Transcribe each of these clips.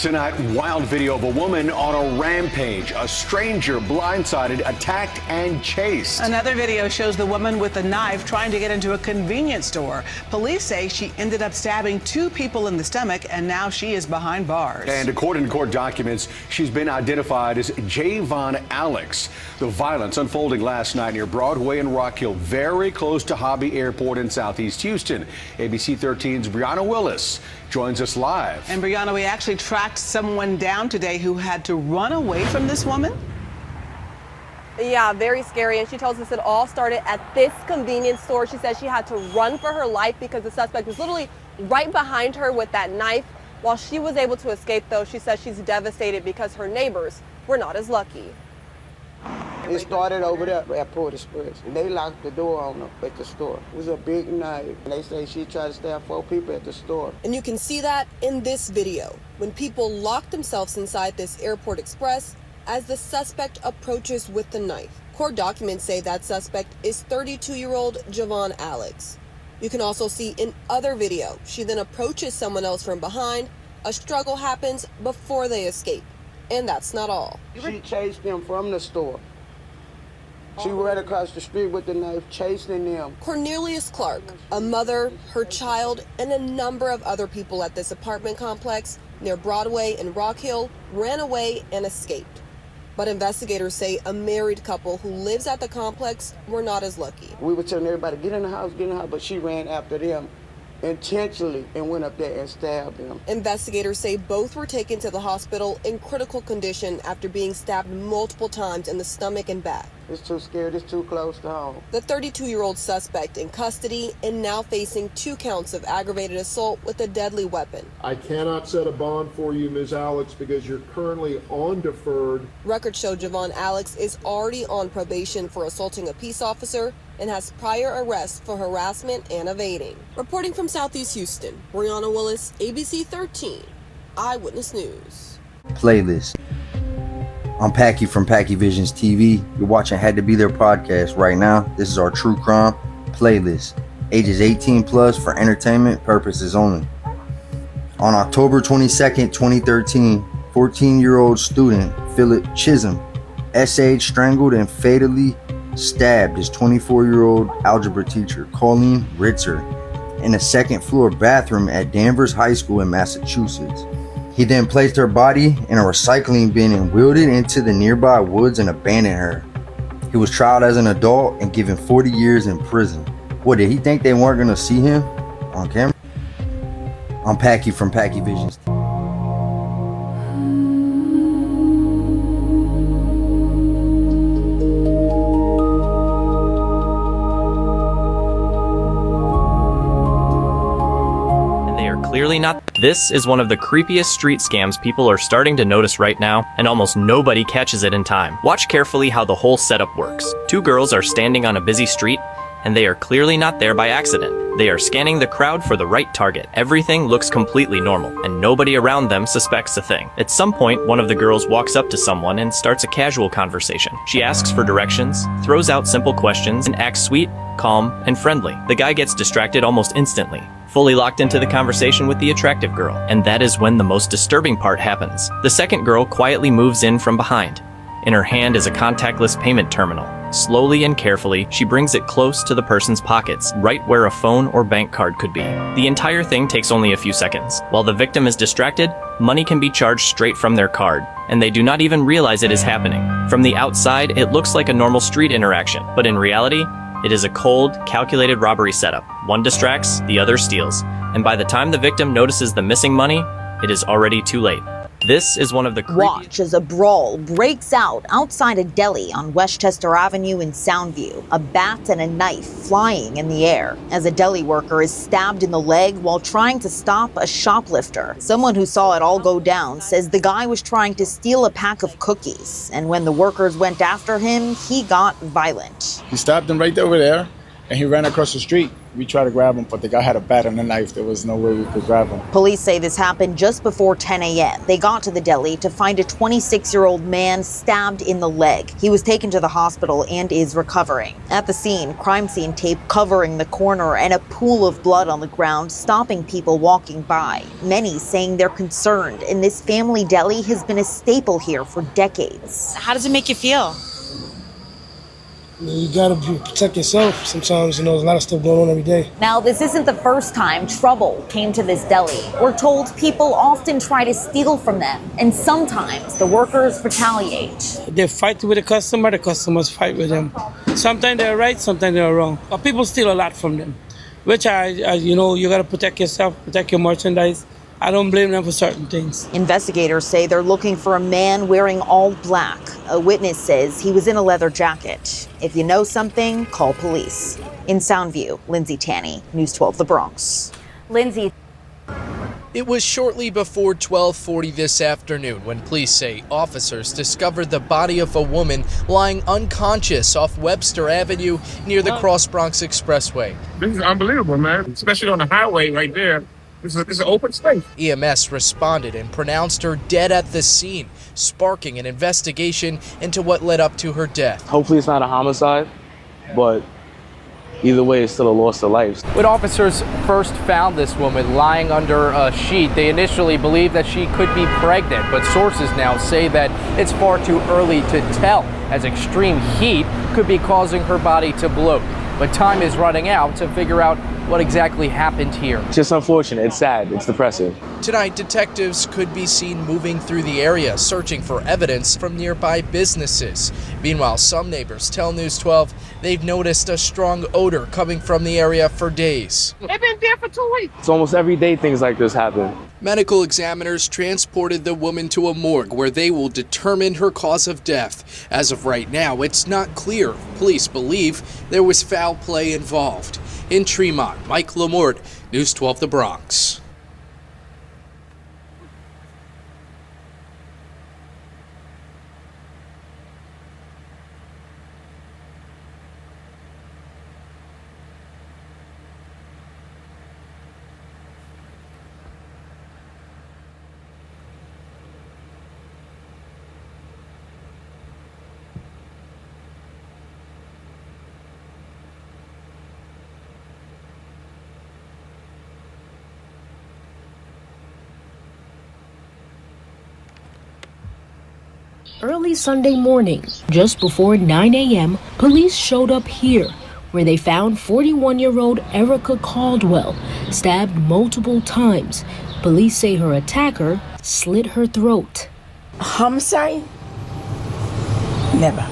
Tonight, wild video of a woman on a rampage. A stranger blindsided, attacked, and chased. Another video shows the woman with a knife trying to get into a convenience store. Police say she ended up stabbing 2 people in the stomach, and now she is behind bars. And according to court documents, she's been identified as Javon Alex. The violence unfolding last night near Broadway and Rock Hill, very close to Hobby Airport in Southeast Houston. ABC 13's Brianna Willis joins us live. And Brianna, we actually tracked someone down today who had to run away from this woman. Yeah, very scary. And she tells us it all started at this convenience store. She says she had to run for her life because the suspect was literally right behind her with that knife. While she was able to escape, though, she says she's devastated because her neighbors were not as lucky. It started over there at Port Express. They locked the door on her at the store. It was a big knife. They say she tried to stab 4 people at the store. And you can see that in this video, when people lock themselves inside this Airport Express as the suspect approaches with the knife. Court documents say that suspect is 32-year-old Javon Alex. You can also see in other video, she then approaches someone else from behind. A struggle happens before they escape. And that's not all. She chased them from the store. She ran across the street with the knife, chasing them. Cornelius Clark, a mother, her child, and a number of other people at this apartment complex near Broadway and Rock Hill ran away and escaped. But investigators say a married couple who lives at the complex were not as lucky. We were telling everybody, get in the house, but she ran after them intentionally and went up there and stabbed them. Investigators say both were taken to the hospital in critical condition after being stabbed multiple times in the stomach and back. It's too scared, it's too close to home. The 32-year-old suspect in custody and now facing 2 counts of aggravated assault with a deadly weapon. I cannot set a bond for you, Ms. Alex, because you're currently on deferred. Records show Javon Alex is already on probation for assaulting a peace officer and has prior arrests for harassment and evading. Reporting from Southeast Houston, Brianna Willis, ABC 13, Eyewitness News. Playlist. I'm Packy from Packy Visions TV. You're watching Had to Be There podcast right now. This is our true crime playlist. Ages 18 plus for entertainment purposes only. On October 22nd, 2013, 14-year-old student Philip Chisholm essayed, strangled, and fatally stabbed his 24-year-old algebra teacher, Colleen Ritzer, in a second-floor bathroom at Danvers High School in Massachusetts. He then placed her body in a recycling bin and wheeled it into the nearby woods and abandoned her. He was tried as an adult and given 40 years in prison. What, did he think they weren't going to see him on camera? I'm Packy from Packy Visions. Clearly not. This is one of the creepiest street scams people are starting to notice right now, and almost nobody catches it in time. Watch carefully how the whole setup works. 2 girls are standing on a busy street, and they are clearly not there by accident. They are scanning the crowd for the right target. Everything looks completely normal, and nobody around them suspects a thing. At some point, one of the girls walks up to someone and starts a casual conversation. She asks for directions, throws out simple questions, and acts sweet, calm, and friendly. The guy gets distracted almost instantly, fully locked into the conversation with the attractive girl. And that is when the most disturbing part happens. The second girl quietly moves in from behind. In her hand is a contactless payment terminal. Slowly and carefully, she brings it close to the person's pockets, right where a phone or bank card could be. The entire thing takes only a few seconds. While the victim is distracted, money can be charged straight from their card, and they do not even realize it is happening. From the outside, it looks like a normal street interaction, but in reality, it is a cold, calculated robbery setup. One distracts, the other steals. And by the time the victim notices the missing money, it is already too late. This is one of the creepiest. Watch as a brawl breaks out outside a deli on Westchester Avenue in Soundview. A bat and a knife flying in the air as a deli worker is stabbed in the leg while trying to stop a shoplifter. Someone who saw it all go down says the guy was trying to steal a pack of cookies, and when the workers went after him, he got violent. He stopped him right over there, and he ran across the street. We tried to grab him, but the guy had a bat and a knife. There was no way we could grab him. Police say this happened just before 10 a.m. They got to the deli to find a 26-year-old man stabbed in the leg. He was taken to the hospital and is recovering. At the scene, crime scene tape covering the corner and a pool of blood on the ground, stopping people walking by. Many saying they're concerned, and this family deli has been a staple here for decades. How does it make you feel? You gotta protect yourself. Sometimes, there's a lot of stuff going on every day. Now, this isn't the first time trouble came to this deli. We're told people often try to steal from them, and sometimes the workers retaliate. They fight with the customers fight with them. Sometimes they're right, sometimes they're wrong. But people steal a lot from them, which you gotta protect yourself, protect your merchandise. I don't blame them for certain things. Investigators say they're looking for a man wearing all black. A witness says he was in a leather jacket. If you know something, call police. In Soundview, Lindsay Tanney, News 12 The Bronx. Lindsay. It was shortly before 12:40 this afternoon when police say officers discovered the body of a woman lying unconscious off Webster Avenue near the Cross Bronx Expressway. This is unbelievable, man, especially on the highway right there. This is an open space. EMS responded and pronounced her dead at the scene, sparking an investigation into what led up to her death. Hopefully it's not a homicide, but either way, it's still a loss of life. When officers first found this woman lying under a sheet, they initially believed that she could be pregnant, but sources now say that it's far too early to tell, as extreme heat could be causing her body to bloat. But time is running out to figure out what exactly happened here. It's just unfortunate. It's sad. It's depressing. Tonight, detectives could be seen moving through the area, searching for evidence from nearby businesses. Meanwhile, some neighbors tell News 12 they've noticed a strong odor coming from the area for days. They've been there for 2 weeks. It's almost every day things like this happen. Medical examiners transported the woman to a morgue where they will determine her cause of death. As of right now, it's not clear. Police believe there was foul play involved. In Tremont, Mike Lamort, News 12 The Bronx. Early Sunday morning, just before 9 a.m., police showed up here, where they found 41-year-old Erica Caldwell stabbed multiple times. Police say her attacker slit her throat. Homicide? Never.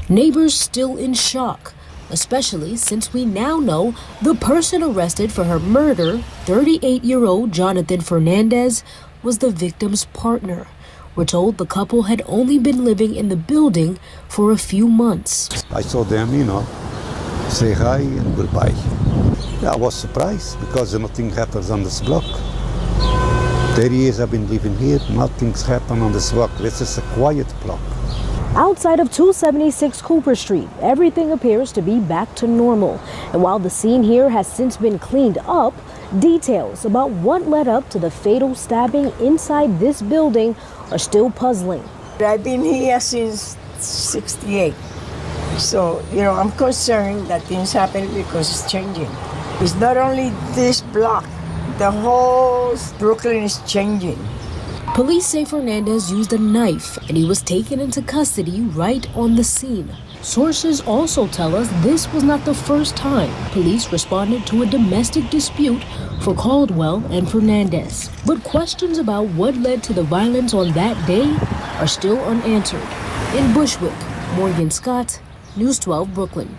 Neighbors still in shock, especially since we now know the person arrested for her murder, 38-year-old Jonathan Fernandez, was the victim's partner. We're told the couple had only been living in the building for a few months. I saw them, say hi and goodbye. I was surprised because nothing happens on this block. 30 years I've been living here, nothing's happened on this block. This is a quiet block. Outside of 276 Cooper Street, everything appears to be back to normal. And while the scene here has since been cleaned up, details about what led up to the fatal stabbing inside this building are still puzzling. I've been here since 68. So, I'm concerned that things happen because it's changing. It's not only this block, the whole Brooklyn is changing. Police say Fernandez used a knife and he was taken into custody right on the scene. Sources also tell us this was not the first time police responded to a domestic dispute for Caldwell and Fernandez. But questions about what led to the violence on that day are still unanswered. In Bushwick, Morgan Scott, News 12 Brooklyn.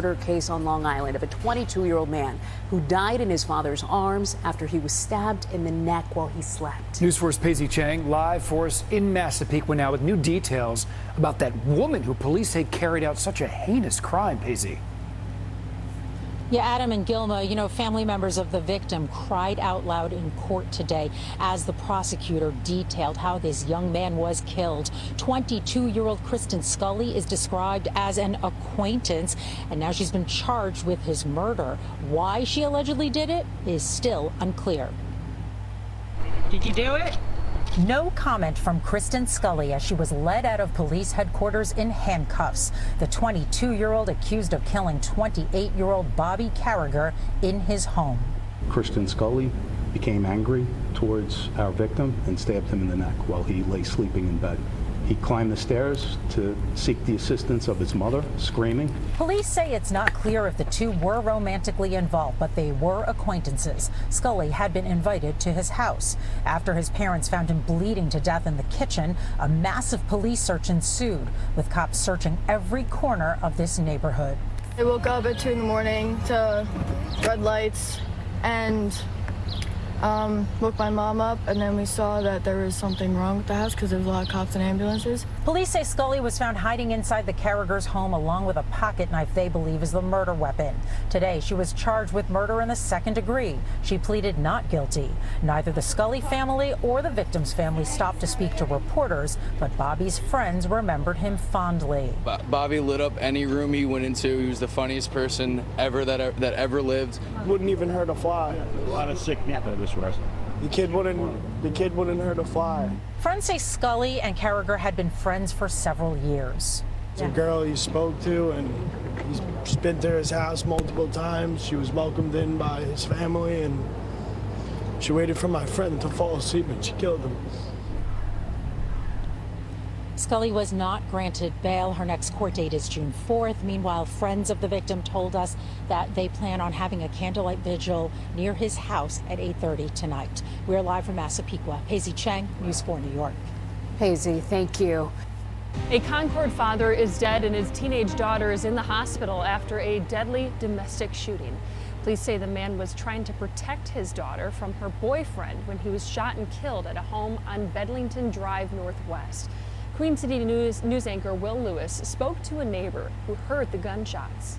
murder case on Long Island of a 22-year-old man who died in his father's arms after he was stabbed in the neck while he slept. News 4's Paisley Chang live for us in Massapequa now with new details about that woman who police say carried out such a heinous crime, Paisley. Yeah, Adam and Gilma, you know, family members of the victim cried out loud in court today as the prosecutor detailed how this young man was killed. 22-year-old Kristen Scully is described as an acquaintance, and now she's been charged with his murder. Why she allegedly did it is still unclear. Did you do it? No comment from Kristen Scully as she was led out of police headquarters in handcuffs. The 22-year-old accused of killing 28-year-old Bobby Carragher in his home. Kristen Scully became angry towards our victim and stabbed him in the neck while he lay sleeping in bed. He climbed the stairs to seek the assistance of his mother, screaming. Police say it's not clear if the two were romantically involved, but they were acquaintances. Scully had been invited to his house. After his parents found him bleeding to death in the kitchen, a massive police search ensued, with cops searching every corner of this neighborhood. I woke up at 2 in the morning to red lights and woke my mom up, and then we saw that there was something wrong with the house because there was a lot of cops and ambulances. Police say Scully was found hiding inside the Carragher's home along with a pocket knife they believe is the murder weapon. Today, she was charged with murder in the second degree. She pleaded not guilty. Neither the Scully family or the victim's family stopped to speak to reporters, but Bobby's friends remembered him fondly. Bobby lit up any room he went into. He was the funniest person ever that ever lived. Wouldn't even hurt a fly. A lot of sick people this was. The kid wouldn't hurt a fly. Friends say Scully and Carragher had been friends for several years. It's a girl he spoke to, and he's been to his house multiple times. She was welcomed in by his family, and she waited for my friend to fall asleep, and she killed him. Scully was not granted bail. Her next court date is June 4th. Meanwhile, friends of the victim told us that they plan on having a candlelight vigil near his house at 8:30 tonight. We're live from Massapequa. Paisley Chang, News 4 New York. Paisley, thank you. A Concord father is dead and his teenage daughter is in the hospital after a deadly domestic shooting. Police say the man was trying to protect his daughter from her boyfriend when he was shot and killed at a home on Bedlington Drive Northwest. Queen City News anchor Will Lewis spoke to a neighbor who heard the gunshots.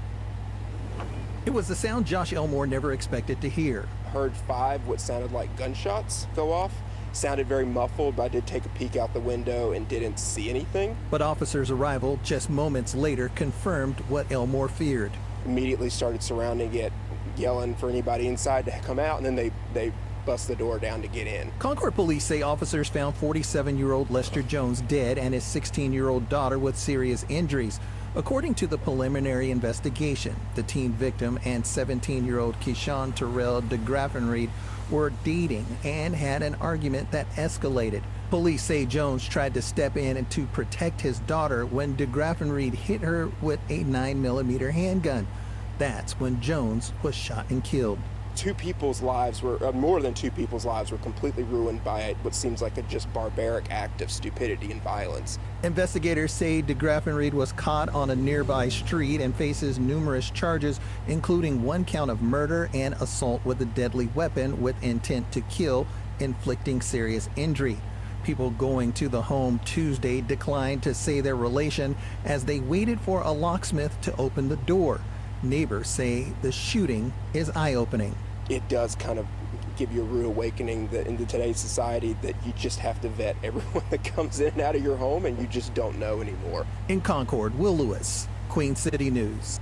It was the sound Josh Elmore never expected to hear. Heard 5 what sounded like gunshots go off. Sounded very muffled, but I did take a peek out the window and didn't see anything. But officers' arrival just moments later confirmed what Elmore feared. Immediately started surrounding it, yelling for anybody inside to come out, and then they bust the door down to get in. Concord police say officers found 47-year-old Lester Jones dead and his 16-year-old daughter with serious injuries. According to the preliminary investigation, the teen victim and 17-year-old Keyshawn Terrell DeGraffenreid were dating and had an argument that escalated. Police say Jones tried to step in and to protect his daughter when DeGraffenreid hit her with a 9mm handgun. That's when Jones was shot and killed. More than two people's lives were completely ruined by what seems like a just barbaric act of stupidity and violence. Investigators say DeGraffenreid was caught on a nearby street and faces numerous charges, including 1 count of murder and assault with a deadly weapon with intent to kill, inflicting serious injury. People going to the home Tuesday declined to say their relation as they waited for a locksmith to open the door. Neighbors say the shooting is eye-opening. It does kind of give you a rude awakening that in today's society that you just have to vet everyone that comes in and out of your home, and you just don't know anymore. In Concord, Will Lewis, Queen City News.